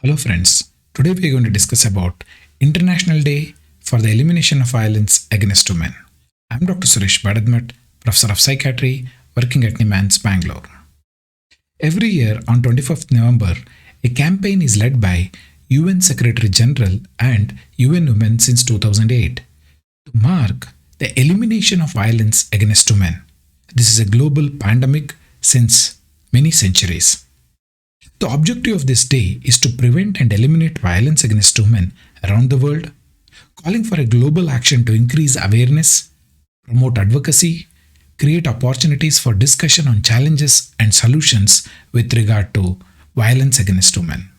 Hello friends, today we are going to discuss about International Day for the Elimination of Violence Against Women. I am Dr. Suresh Badadmat, Professor of Psychiatry working at NIMANS, Bangalore. Every year on 25th November, a campaign is led by UN Secretary General and UN Women since 2008 to mark the elimination of violence against women. This is a global pandemic since many centuries. The objective of this day is to prevent and eliminate violence against women around the world, calling for a global action to increase awareness, promote advocacy, create opportunities for discussion on challenges and solutions with regard to violence against women.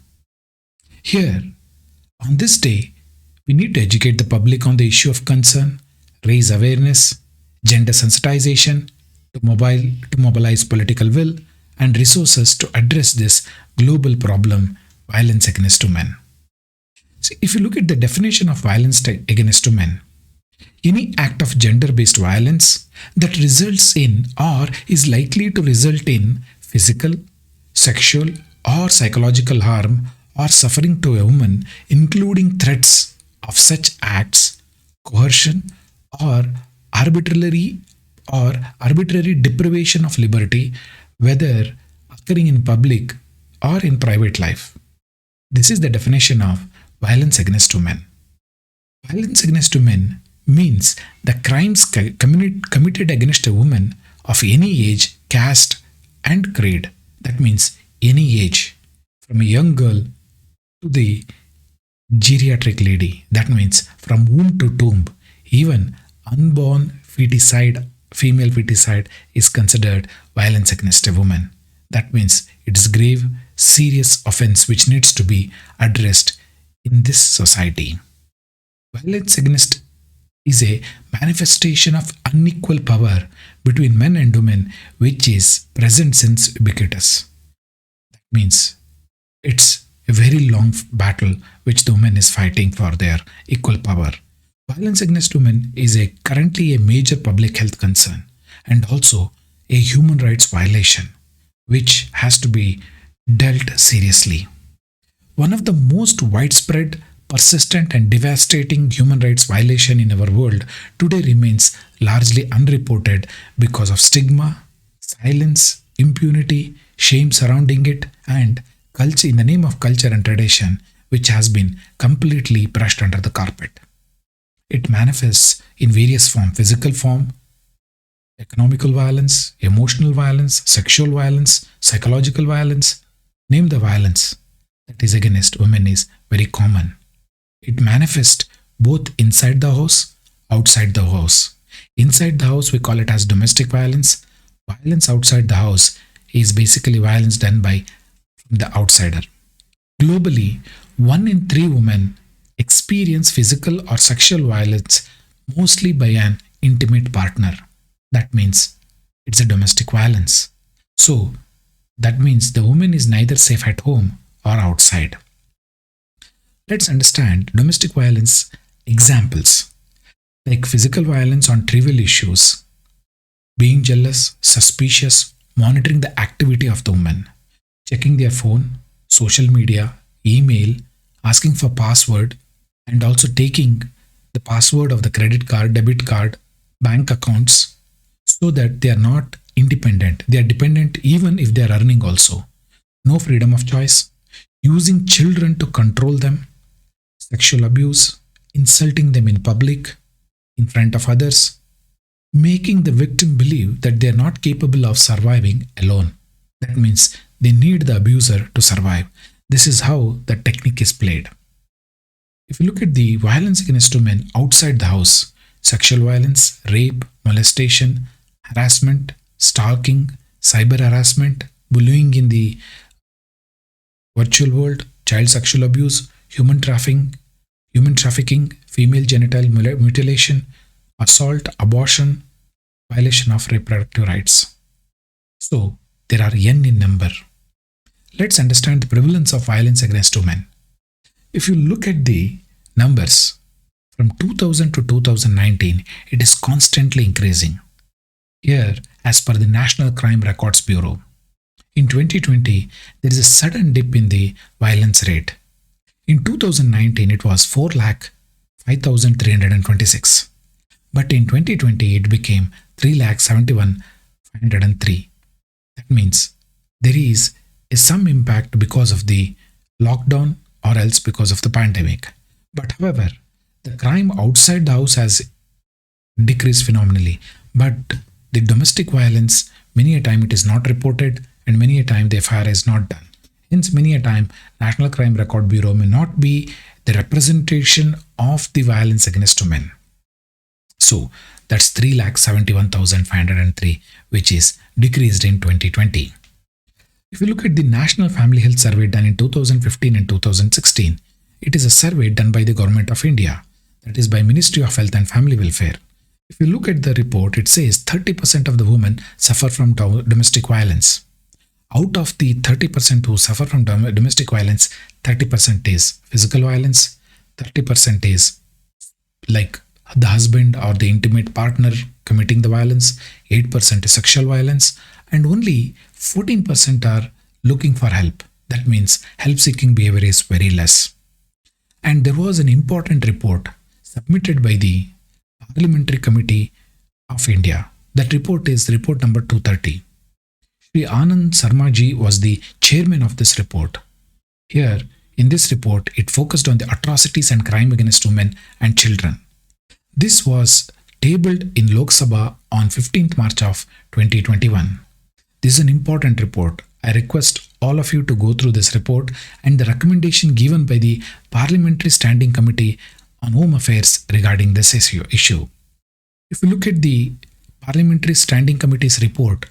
Here, on this day, we need to educate the public on the issue of concern, raise awareness, gender sensitization, to mobilize political will and resources to address this global problem, violence against women. So if you look at the definition of violence against women, any act of gender-based violence that results in or is likely to result in physical, sexual, or psychological harm or suffering to a woman, including threats of such acts, coercion, or arbitrary deprivation of liberty, whether occurring in public or in private life. This is the definition of violence against women. Violence against women means the crimes committed against a woman of any age, caste, and creed. That means any age, from a young girl to the geriatric lady. That means from womb to tomb. Even unborn female feticide is considered violence against a woman. That means it is grave, serious offense which needs to be addressed in this society. Violence against is a manifestation of unequal power between men and women which is present since ubiquitous. That means it's a very long battle which the woman is fighting for their equal power. Violence against women is currently a major public health concern and also a human rights violation which has to be dealt seriously. One of the most widespread, persistent and devastating human rights violation in our world today remains largely unreported because of stigma, silence, impunity, shame surrounding it, and culture in the name of culture and tradition, which has been completely brushed under the carpet. It manifests in various forms: physical form, economical violence, emotional violence, sexual violence, psychological violence. Name the violence that is against women is very common. It manifests both inside the house, outside the house. Inside the house, we call it as domestic violence. Violence outside the house is basically violence done by the outsider. Globally, 1 in 3 women experience physical or sexual violence mostly by an intimate partner. That means it's a domestic violence. So, that means the woman is neither safe at home or outside. Let's understand domestic violence examples like physical violence on trivial issues, being jealous, suspicious, monitoring the activity of the woman, checking their phone, social media, email, asking for password, and also taking the password of the credit card, debit card, bank accounts, so that they are not independent. They are dependent even if they are earning also. No freedom of choice, using children to control them, sexual abuse, insulting them in public, in front of others, making the victim believe that they are not capable of surviving alone. That means they need the abuser to survive. This is how the technique is played. If you look at the violence against women outside the house, sexual violence, rape, molestation, harassment, stalking, cyber harassment, bullying in the virtual world, child sexual abuse, human trafficking, female genital mutilation, assault, abortion, violation of reproductive rights. So, there are n in number. Let's understand the prevalence of violence against women. If you look at the numbers from 2000 to 2019, it is constantly increasing. Here, as per the National Crime Records Bureau, in 2020, there is a sudden dip in the violence rate. In 2019, it was 4,05,326. But in 2020, it became 3,71,503. That means there is some impact because of the lockdown or else because of the pandemic. But however, the crime outside the house has decreased phenomenally. But the domestic violence, many a time it is not reported and many a time the FIR is not done. Hence, many a time National Crime Record Bureau may not be the representation of the violence against women. So that's 3,71,503, which is decreased in 2020. If you look at the National Family Health Survey done in 2015 and 2016, it is a survey done by the Government of India, that is by Ministry of Health and Family Welfare. If you look at the report, it says 30% of the women suffer from domestic violence. Out of the 30% who suffer from domestic violence, 30% is physical violence, 30% is like the husband or the intimate partner committing the violence, 8% is sexual violence, and only 14% are looking for help. That means help seeking behavior is very less. And there was an important report submitted by the Parliamentary Committee of India. That report is report number 230. Sri Anand Sarmaji was the chairman of this report. Here, in this report, it focused on the atrocities and crime against women and children. This was tabled in Lok Sabha on 15th March of 2021. This is an important report. I request all of you to go through this report and the recommendation given by the Parliamentary Standing Committee on Home Affairs regarding this issue. If you look at the Parliamentary Standing Committee's report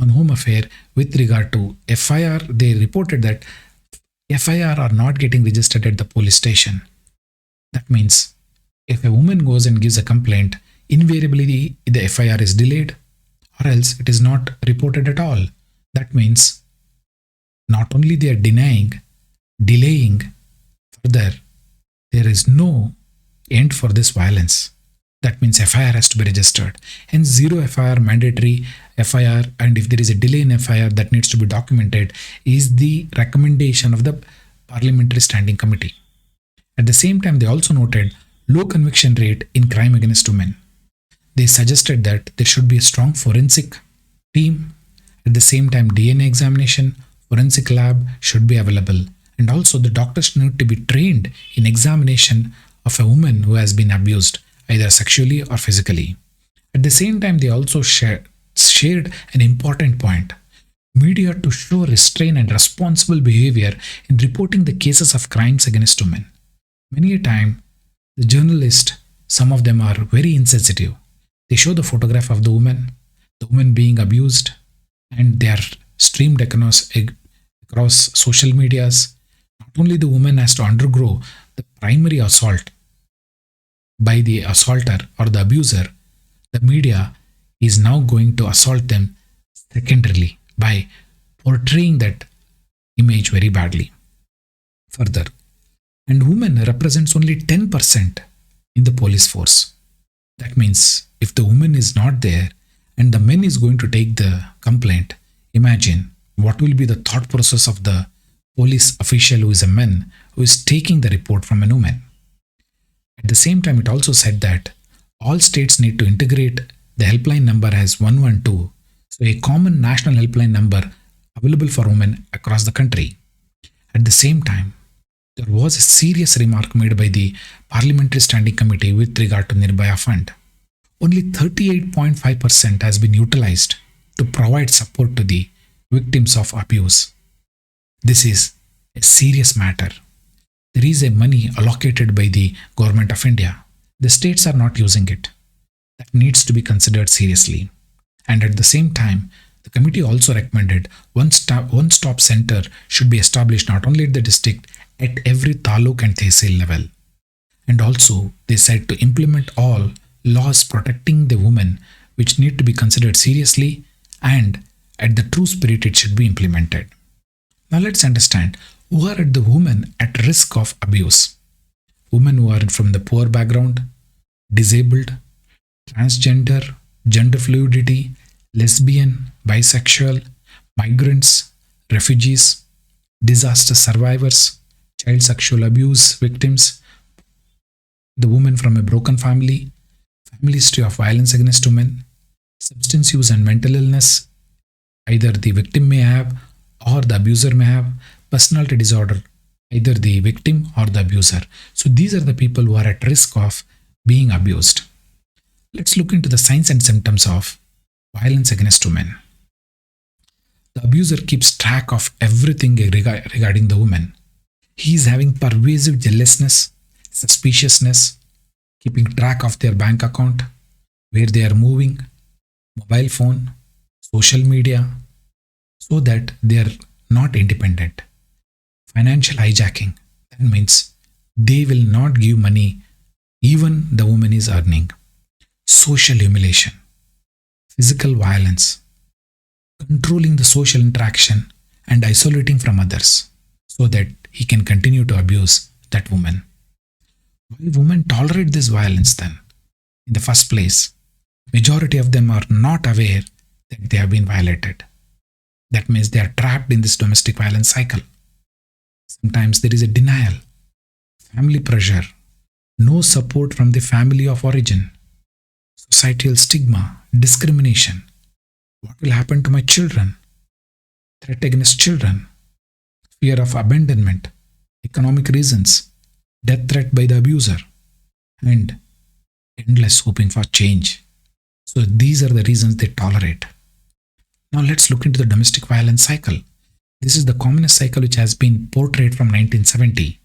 on Home Affairs with regard to FIR, they reported that FIR are not getting registered at the police station. That means if a woman goes and gives a complaint, invariably the FIR is delayed or else it is not reported at all. That means not only they are delaying, further, there is no end for this violence. That means FIR has to be registered. Hence, zero FIR, mandatory FIR, and if there is a delay in FIR that needs to be documented, is the recommendation of the Parliamentary Standing Committee. At the same time, they also noted low conviction rate in crime against women. They suggested that there should be a strong forensic team. At the same time, DNA examination, forensic lab should be available. And also the doctors need to be trained in examination of a woman who has been abused, either sexually or physically. At the same time, they also shared an important point. Media to show restraint and responsible behavior in reporting the cases of crimes against women. Many a time, the journalists, some of them are very insensitive. They show the photograph of the woman being abused, and they are streamed across social medias. Not only the woman has to undergo the primary assault by the assaulter or the abuser, the media is now going to assault them secondarily by portraying that image very badly. Further, and women represents only 10% in the police force. That means if the woman is not there and the man is going to take the complaint, imagine what will be the thought process of the police official who is a man who is taking the report from a woman. At the same time, it also said that all states need to integrate the helpline number as 112, so a common national helpline number available for women across the country. At the same time, there was a serious remark made by the Parliamentary Standing Committee with regard to Nirbhaya Fund. Only 38.5% has been utilized to provide support to the victims of abuse. This is a serious matter. There is a money allocated by the Government of India. The states are not using it. That needs to be considered seriously. And at the same time, the committee also recommended one-stop center should be established not only at the district, at every taluk and tehsil level. And also, they said to implement all laws protecting the women which need to be considered seriously, and at the true spirit it should be implemented. Now let's understand who are the women at risk of abuse. Women who are from the poor background, disabled, transgender, gender fluidity, lesbian, bisexual, migrants, refugees, disaster survivors, child sexual abuse victims, the woman from a broken family history of violence against women, substance use and mental illness, either the victim may have or the abuser may have, personality disorder, either the victim or the abuser. So these are the people who are at risk of being abused. Let's look into the signs and symptoms of violence against women. The abuser keeps track of everything regarding the woman. He is having pervasive jealousness, suspiciousness, keeping track of their bank account, where they are moving, mobile phone, social media, so that they are not independent. Financial hijacking, that means they will not give money even the woman is earning. Social humiliation, physical violence, controlling the social interaction and isolating from others so that he can continue to abuse that woman. Why women tolerate this violence then? In the first place, majority of them are not aware that they have been violated. That means they are trapped in this domestic violence cycle. Sometimes there is a denial, family pressure, no support from the family of origin, societal stigma, discrimination. What will happen to my children? Threat against children, fear of abandonment, economic reasons, death threat by the abuser, and endless hoping for change. So these are the reasons they tolerate. Now let's look into the domestic violence cycle. This is the commonest cycle which has been portrayed from 1970.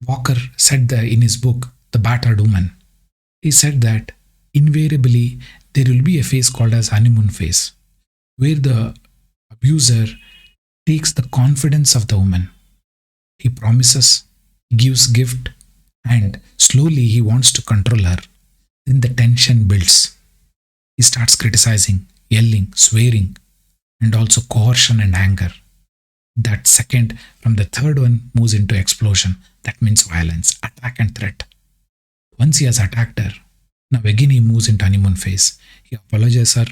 Walker said in his book, The Battered Woman, he said that invariably there will be a phase called as honeymoon phase, where the abuser takes the confidence of the woman. He promises, gives gift, and slowly he wants to control her. Then the tension builds. He starts criticizing, yelling, swearing, and also coercion and anger. That second, from the third one, moves into explosion. That means violence, attack and threat. Once he has attacked her, now again he moves into honeymoon phase. He apologizes her.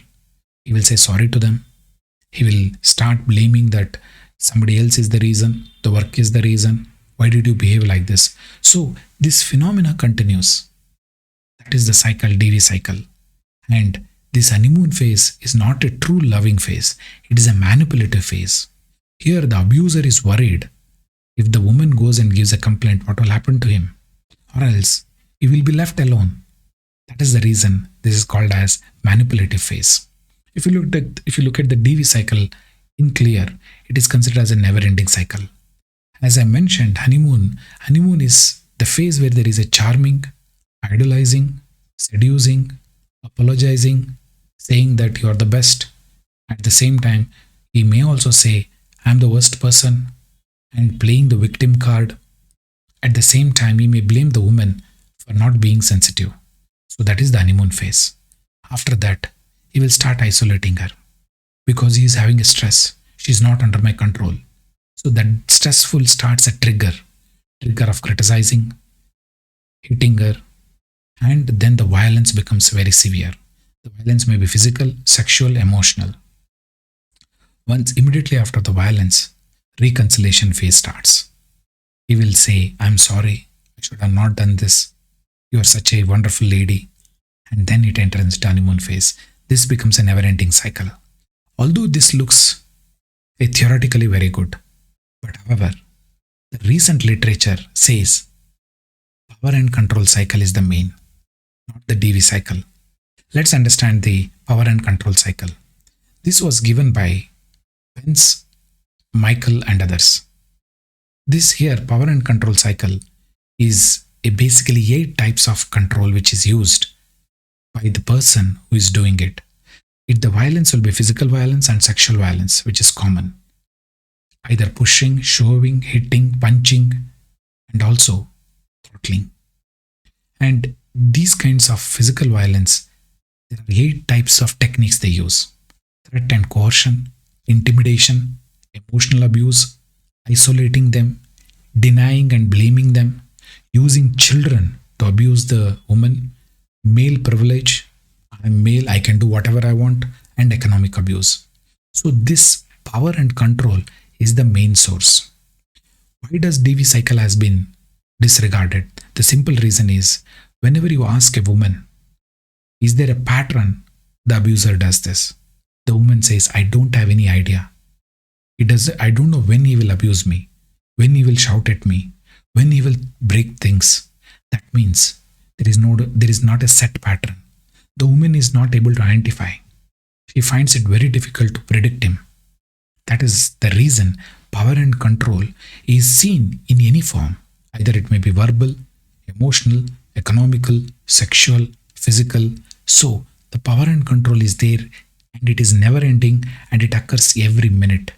He will say sorry to them. He will start blaming that somebody else is the reason, the work is the reason. Why did you behave like this? So this phenomena continues. That is the cycle, DV cycle. And this honeymoon phase is not a true loving phase. It is a manipulative phase. Here the abuser is worried. If the woman goes and gives a complaint, what will happen to him? Or else he will be left alone. That is the reason this is called as manipulative phase. If you look at the DV cycle in clear, it is considered as a never-ending cycle. As I mentioned, honeymoon is the phase where there is a charming, idolizing, seducing, apologizing, saying that you are the best. At the same time, he may also say, I am the worst person, and playing the victim card. At the same time, he may blame the woman for not being sensitive. So that is the honeymoon phase. After that, he will start isolating her because he is having a stress. She is not under my control. So that stressful starts a trigger of criticizing, hitting her, and then the violence becomes very severe. The violence may be physical, sexual, emotional. Once immediately after the violence, reconciliation phase starts. He will say, I'm sorry, I should have not done this. You are such a wonderful lady. And then it enters into honeymoon phase. This becomes a never-ending cycle. Although this looks theoretically very good, but however, the recent literature says power and control cycle is the main, not the DV cycle. Let's understand the power and control cycle. This was given by Pence, Michael, and others. This here, power and control cycle, is basically 8 types of control which is used by the person who is doing it. The violence will be physical violence and sexual violence, which is common. Either pushing, shoving, hitting, punching, and also throttling. And these kinds of physical violence, there are 8 types of techniques they use. Threat and coercion, intimidation, emotional abuse, isolating them, denying and blaming them, using children to abuse the woman, male privilege, I'm male, I can do whatever I want, and economic abuse. So this power and control is the main source. Why does DV cycle has been disregarded? The simple reason is whenever you ask a woman, is there a pattern the abuser does this? The woman says, I don't have any idea. I don't know when he will abuse me, when he will shout at me, when he will break things. That means there is not a set pattern. The woman is not able to identify. She finds it very difficult to predict him. That is the reason power and control is seen in any form. Either it may be verbal, emotional, economical, sexual, physical. So the power and control is there and it is never ending and it occurs every minute.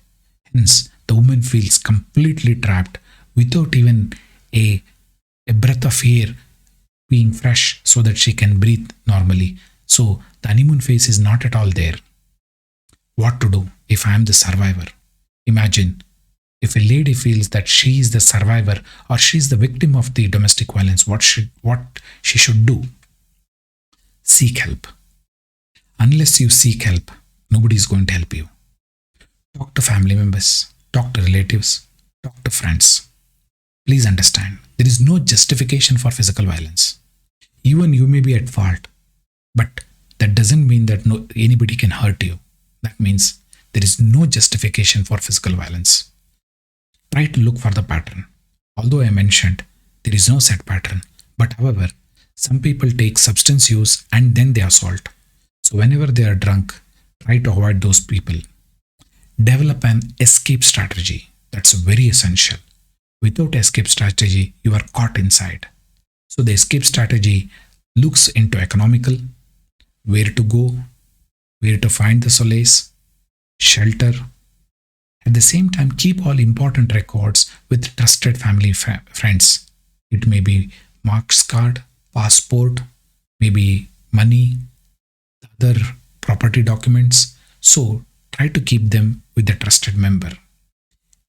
Hence, the woman feels completely trapped without even a breath of air being fresh so that she can breathe normally. So the honeymoon phase is not at all there. What to do if I am the survivor? Imagine if a lady feels that she is the survivor or she is the victim of the domestic violence, what she should do? Seek help. Unless you seek help, nobody is going to help you. Talk to family members, talk to relatives, talk to friends. Please understand, there is no justification for physical violence. Even you may be at fault, but that doesn't mean that anybody can hurt you. That means there is no justification for physical violence. Try to look for the pattern. Although I mentioned there is no set pattern, but however, some people take substance use and then they assault. So whenever they are drunk, try to avoid those people. Develop an escape strategy. That's very essential. Without escape strategy, you are caught inside. So the escape strategy looks into economical, where to go, where to find the solace, shelter. At the same time, keep all important records with trusted family friends. It may be marks card, passport, maybe money, other property documents. So try to keep them with the trusted member.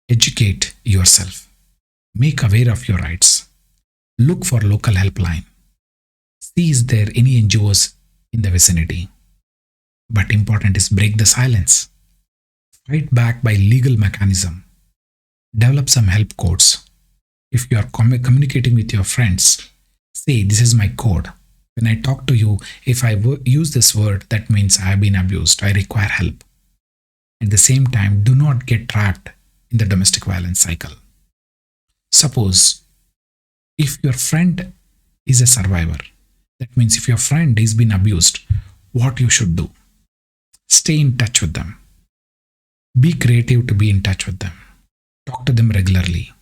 Educate yourself. Make aware of your rights. Look for local helpline. See is there any NGOs in the vicinity. But important is break the silence. Fight back by legal mechanism. Develop some help codes. If you are communicating with your friends, say this is my code. When I talk to you, if I use this word, that means I have been abused. I require help. At the same time, do not get trapped in the domestic violence cycle. Suppose if your friend is a survivor, that means if your friend is being abused, what you should do? Stay in touch with them. Be creative to be in touch with them. Talk to them regularly.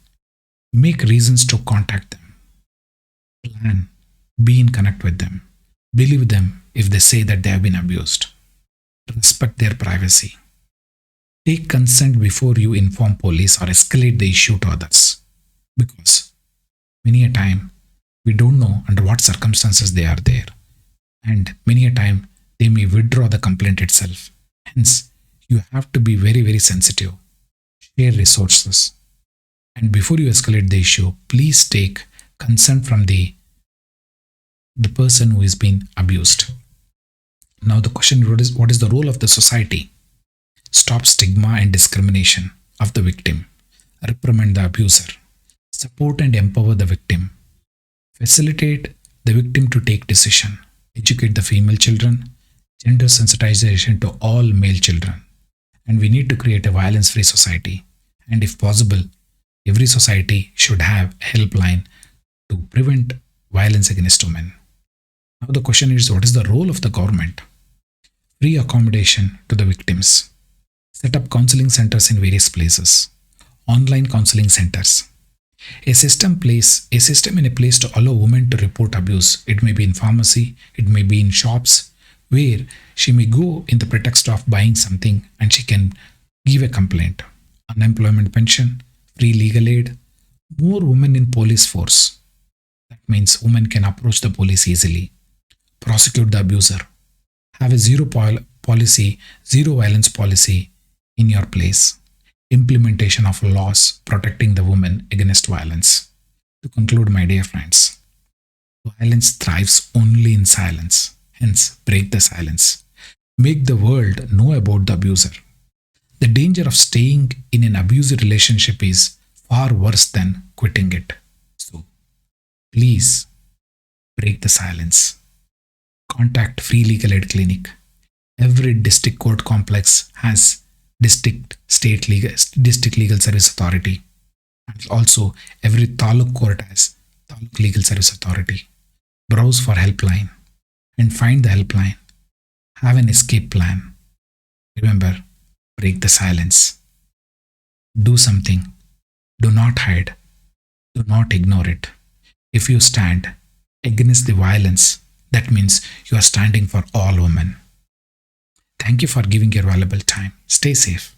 Make reasons to contact them. Plan. Be in connect with them. Believe them if they say that they have been abused. Respect their privacy. Take consent before you inform police or escalate the issue to others. Because many a time we don't know under what circumstances they are there. And many a time they may withdraw the complaint itself. Hence, you have to be very, very sensitive. Share resources. And before you escalate the issue, please take consent from the person who is being abused. Now the question is, what is the role of the society? Stop stigma and discrimination of the victim. Reprimand the abuser. Support and empower the victim. Facilitate the victim to take decision. Educate the female children. Gender sensitization to all male children. And we need to create a violence-free society. And if possible, every society should have a helpline to prevent violence against women. Now the question is, what is the role of the government? Free accommodation to the victims. Set up counseling centers in various places. Online counseling centers. A system in a place to allow women to report abuse. It may be in pharmacy, it may be in shops, where she may go in the pretext of buying something and she can give a complaint. Unemployment pension, free legal aid, more women in police force. That means women can approach the police easily. Prosecute the abuser. Have a zero violence policy in your place. Implementation of laws protecting the woman against violence. To conclude, my dear friends, violence thrives only in silence. Hence, break the silence. Make the world know about the abuser. The danger of staying in an abusive relationship is far worse than quitting it. So please break the silence. Contact Free Legal Aid Clinic. Every district court complex has district legal service authority, and also every taluk court has taluk legal service authority. Browse for helpline and find the helpline. Have an escape plan. Remember, break the silence. Do something. Do not hide. Do not ignore it. If you stand against the violence, that means you are standing for all women. Thank you for giving your valuable time. Stay safe.